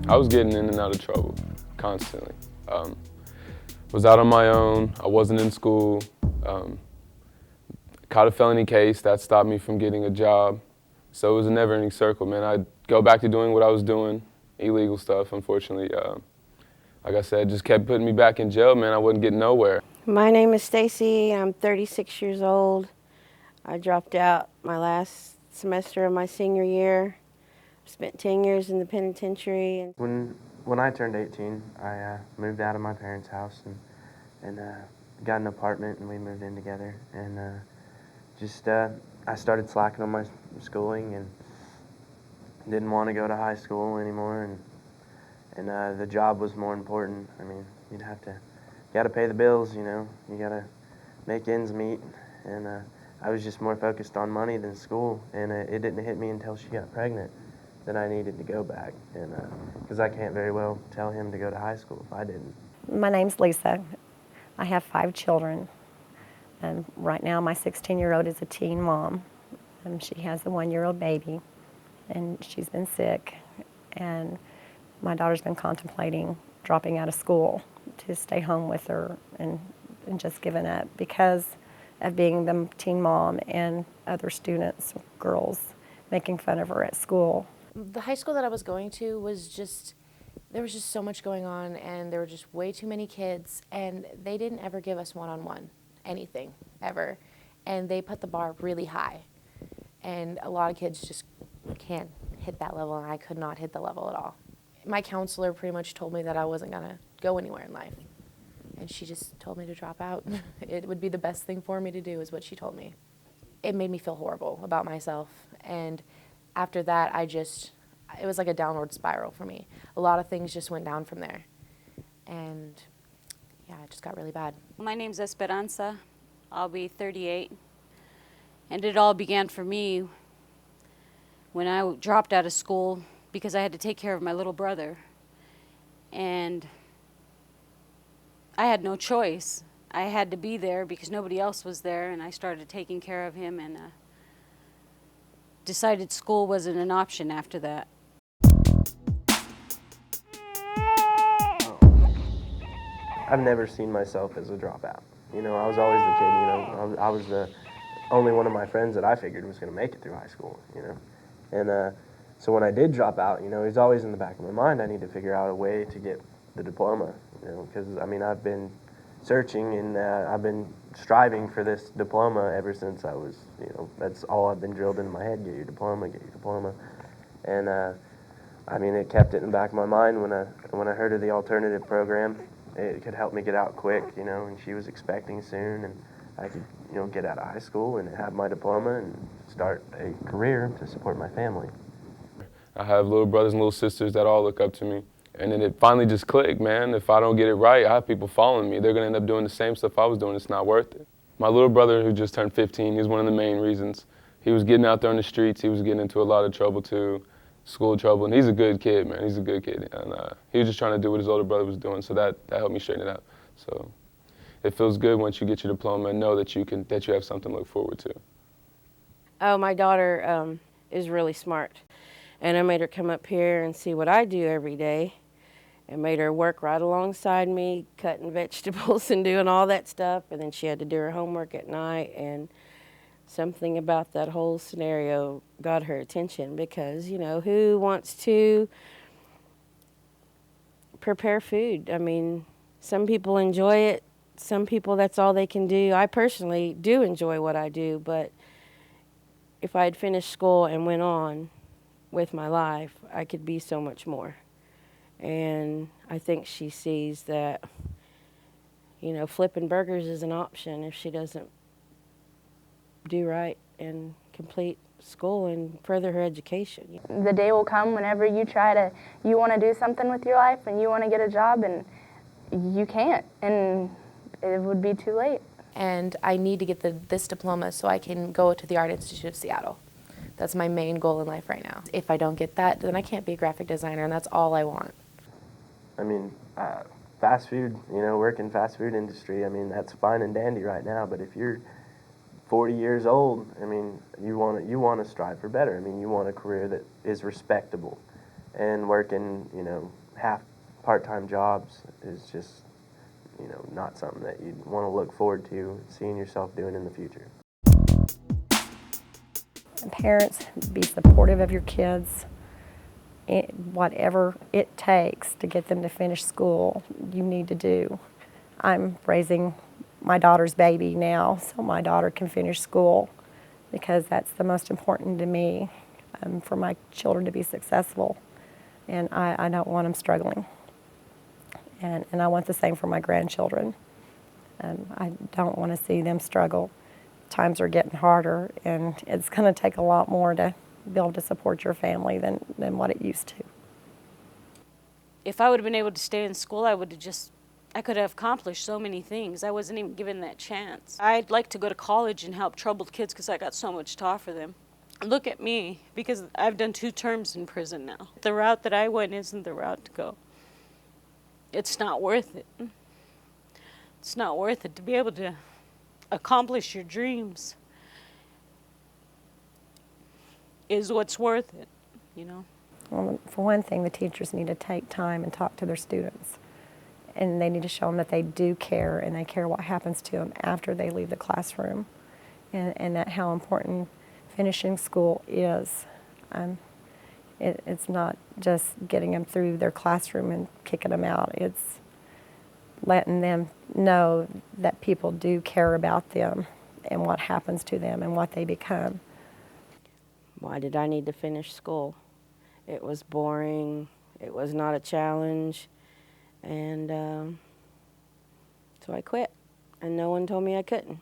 I was getting in and out of trouble constantly. Was out on my own, I wasn't in school, caught a felony case, that stopped me from getting a job. So it was a never-ending circle, man. I'd go back to doing what I was doing, illegal stuff, unfortunately. Like I said, just kept putting me back in jail, man. I wasn't getting nowhere. My name is Stacy. I'm 36 years old. I dropped out my last semester of my senior year. Spent 10 years in the penitentiary. When I turned 18, I moved out of my parents' house and got an apartment, and we moved in together. And I started slacking on my schooling and didn't want to go to high school anymore. And the job was more important. I mean, you got to pay the bills, you know. You got to make ends meet. And I was just more focused on money than school. And it didn't hit me until she got pregnant that I needed to go back, and because I can't very well tell him to go to high school if I didn't. My name's Lisa. I have 5 children, and right now my 16-year-old is a teen mom, and she has a 1-year-old baby, and she's been sick, and my daughter's been contemplating dropping out of school to stay home with her and just giving up because of being the teen mom and other students, girls, making fun of her at school. The high school that I was going to there was just so much going on, and there were just way too many kids, and they didn't ever give us one-on-one anything, ever. And they put the bar really high. And a lot of kids just can't hit that level, and I could not hit the level at all. My counselor pretty much told me that I wasn't gonna go anywhere in life. And she just told me to drop out. It would be the best thing for me to do, is what she told me. It made me feel horrible about myself, and after that, it was like a downward spiral for me. A lot of things just went down from there. And yeah, it just got really bad. My name's Esperanza. I'll be 38. And it all began for me when I dropped out of school because I had to take care of my little brother. And I had no choice. I had to be there because nobody else was there, and I started taking care of him, and decided school wasn't an option after that. I've never seen myself as a dropout. You know, I was always the kid, you know. I was the only one of my friends that I figured was going to make it through high school, you know. And so when I did drop out, you know, it was always in the back of my mind, I need to figure out a way to get the diploma, you know, because, I mean, I've been searching, and I've been striving for this diploma ever since I was, you know, that's all I've been drilled in my head, get your diploma, get your diploma. And I mean, it kept it in the back of my mind when I heard of the alternative program. It could help me get out quick, you know, and she was expecting soon, and I could, you know, get out of high school and have my diploma and start a career to support my family. I have little brothers and little sisters that all look up to me. And then it finally just clicked, man. If I don't get it right, I have people following me. They're going to end up doing the same stuff I was doing. It's not worth it. My little brother, who just turned 15, he's one of the main reasons. He was getting out there on the streets. He was getting into a lot of trouble, too, school trouble. And he's a good kid, man. He's a good kid. And he was just trying to do what his older brother was doing, so that helped me straighten it out. So it feels good once you get your diploma and know that you have something to look forward to. Oh, my daughter is really smart. And I made her come up here and see what I do every day. And made her work right alongside me, cutting vegetables and doing all that stuff. And then she had to do her homework at night. And something about that whole scenario got her attention because, you know, who wants to prepare food? I mean, some people enjoy it. Some people, that's all they can do. I personally do enjoy what I do. But if I had finished school and went on with my life, I could be so much more. And I think she sees that, you know, flipping burgers is an option if she doesn't do right and complete school and further her education. The day will come whenever you want to do something with your life and you want to get a job and you can't, and it would be too late. And I need to get this diploma so I can go to the Art Institute of Seattle, That's my main goal in life right now. If I don't get that, then I can't be a graphic designer, and that's all I want. I mean, fast food, work in fast food industry, I mean, that's fine and dandy right now, but if you're 40 years old, I mean, you want to strive for better. I mean, you want a career that is respectable, and working, half part-time jobs is just, not something that you'd want to look forward to seeing yourself doing in the future. Parents, be supportive of your kids. Whatever it takes to get them to finish school, you need to do. I'm raising my daughter's baby now so my daughter can finish school, because that's the most important to me, for my children to be successful. And I don't want them struggling. And I want the same for my grandchildren. I don't want to see them struggle. Times are getting harder, and it's going to take a lot more to be able to support your family than what it used to. If I would have been able to stay in school, I could have accomplished so many things. I wasn't even given that chance. I'd like to go to college and help troubled kids because I got so much to offer them. Look at me, because I've done 2 terms in prison now. The route that I went isn't the route to go. It's not worth it. It's not worth it to be able to accomplish your dreams is what's worth it, Well, for one thing, the teachers need to take time and talk to their students. And they need to show them that they do care, and they care what happens to them after they leave the classroom. And that how important finishing school is. It's not just getting them through their classroom and kicking them out. It's letting them know that people do care about them and what happens to them and what they become. Why did I need to finish school? It was boring. It was not a challenge. And so I quit. And no one told me I couldn't.